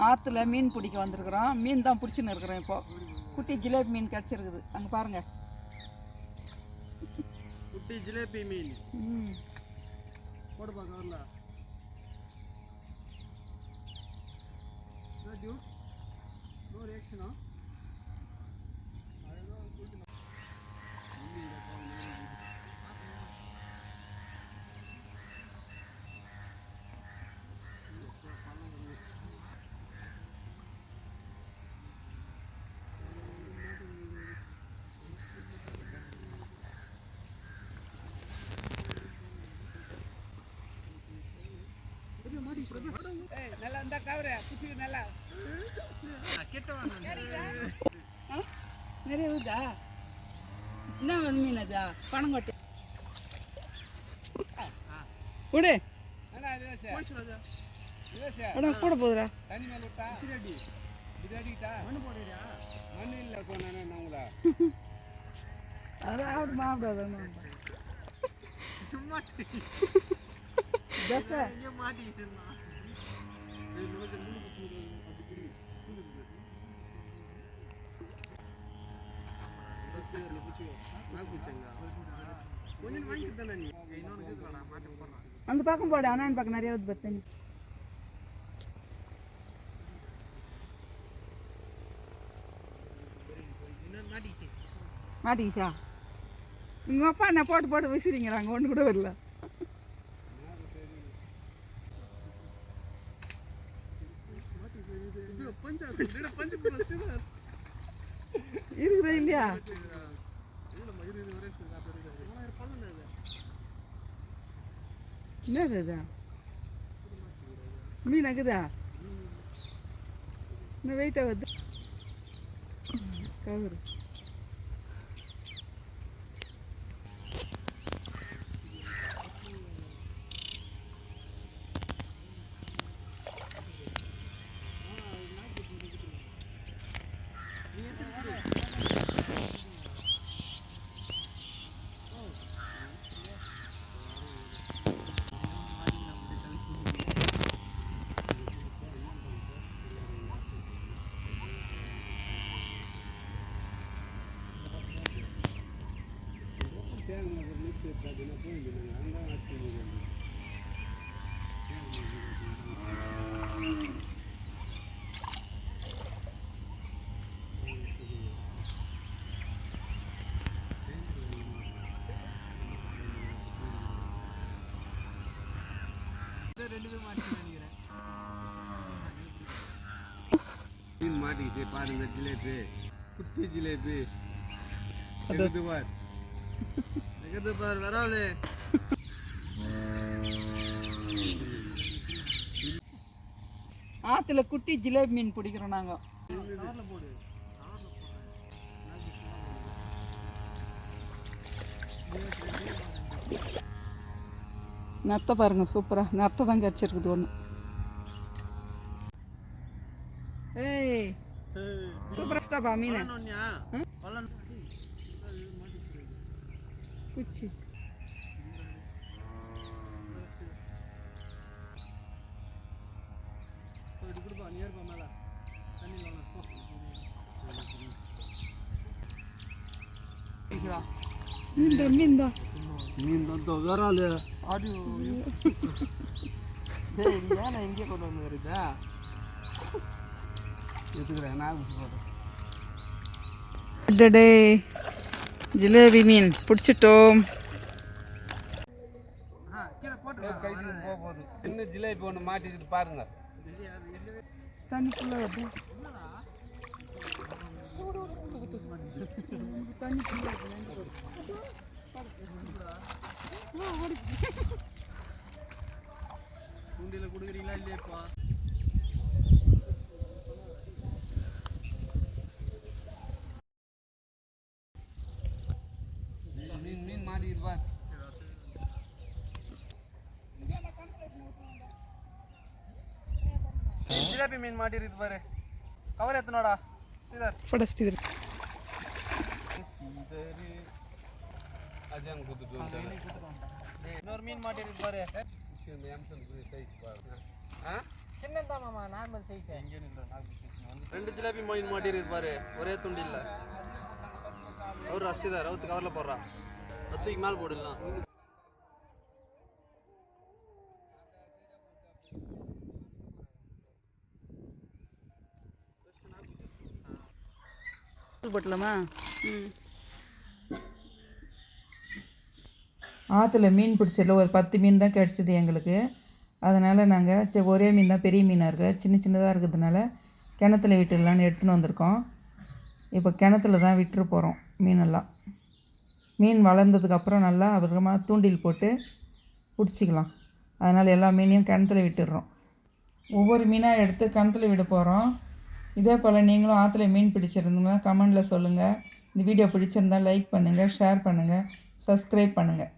ஆற்றுல மீன் பிடிக்க வந்திருக்கிறோம். மீன் தான் பிடிச்சின்னு இருக்கிறோம். இப்போது குட்டி ஜிலேபி மீன் கிடச்சிருக்குது. அங்கே பாருங்கள், குட்டி ஜிலேபி மீன். போடுப்பா கவரில். நோ ரியாக்ஷனா? நல்லா இருந்தா கவரை பிடிச்சிக்க நல்லா நிறைய வருதா? என்ன வேணும் மீன்? அதா பணங்கொட்டை விடு. கூட போதுரா. தண்ணி மேல விட்டா மண்ணு போடுறியா? மண்ணு இல்லை சொன்னா உங்களா அதான் ஆடு மாப்பிடாத சும்மா மாட்டி அந்த பக்கம் போடு. அண்ணன் பக்கம் நிறைய வருது தண்ணி. மாட்டிக்கிச்சா? உங்க அப்பா என்ன போட்டு போட்டு விசிறீங்கிறாங்க, ஒன்று கூட வரல. இருக்குதா இல்லையா? என்னது மீன் ஆகுதா? இன்னும் வெயிட் ஆகுது. கவரு மாட்டிக்கிச்சு பாருங்க. ஜிலேபி, குட்டி ஜிலேபி பாரு வராவலே. ஆற்றுல குட்டி ஜிலேபி மீன் பிடிக்கிறோம் நாங்கள். நத்தை பாருங்க, சூப்பராக நத்தை தான் கிடச்சிருக்குது ஒன்று. ஏய் சூப்பராக ஸ்டாப்பா மீன் குச்சி. மீன் தான் வராது. அது ஏன்னா இங்கே கொண்டு வந்து வருதா? எடுத்துக்கிறேன் நான் போட்டேன். ஜிலேபி மீன் பிடிச்சிட்டோம். சின்ன ஜிலேபி ஒன்று மாட்டிக்கிட்டு பாருங்க. தண்ணிக்குள்ள வருது. தூண்டில கொடுக்குறீங்களா இல்லையாப்பா? மீன் மாட்டிக்கிட்டு பாரு. ஜிலேபி மீன் மாட்டிருக்கு பாரு. கவர் எத்தனோடா ஸ்ரீதர்? ஸ்ரீதர் அஜான் கொடுத்துட்டு இன்னொரு மீன் மாட்டிருக்கு பாரு. சைஸ் பாரு. சின்னதான் மாமா நார்மல் சைஸ். 2 ஜிலேபி மொயின் மாட்டிருக்கு பாரு, ஒரே துண்டு இல்லை. அவர் ரஷ்டிதா ரவுத்து கவரில் போடுறா, தூக்கி மேலே போடலாம். போட்டலாமா? ஆற்றுல மீன் பிடிச்சதில் ஒரு 10 மீன் தான் கிடச்சிது எங்களுக்கு. அதனால் நாங்கள் ஒரே மீன் தான், பெரிய மீனாக இருக்குது, சின்ன சின்னதாக இருக்கிறதுனால கிணத்துல விட்டுடலான்னு எடுத்துன்னு வந்திருக்கோம். இப்போ கிணத்துல தான் விட்டுரு போகிறோம் மீனெல்லாம். மீன் வளர்ந்ததுக்கப்புறம் நல்லா அப்புறமா தூண்டில் போட்டு பிடிச்சிக்கலாம். அதனால் எல்லா மீனையும் கிணத்துல விட்டுடுறோம். ஒவ்வொரு மீனாக எடுத்து கிணத்துல விட போகிறோம். இதே போல் நீங்களும் ஆற்றுல மீன் பிடிச்சிருந்தீங்கன்னா கமெண்டில் சொல்லுங்கள். இந்த வீடியோ பிடிச்சிருந்தால் லைக் பண்ணுங்கள், ஷேர் பண்ணுங்கள், சப்ஸ்கிரைப் பண்ணுங்கள்.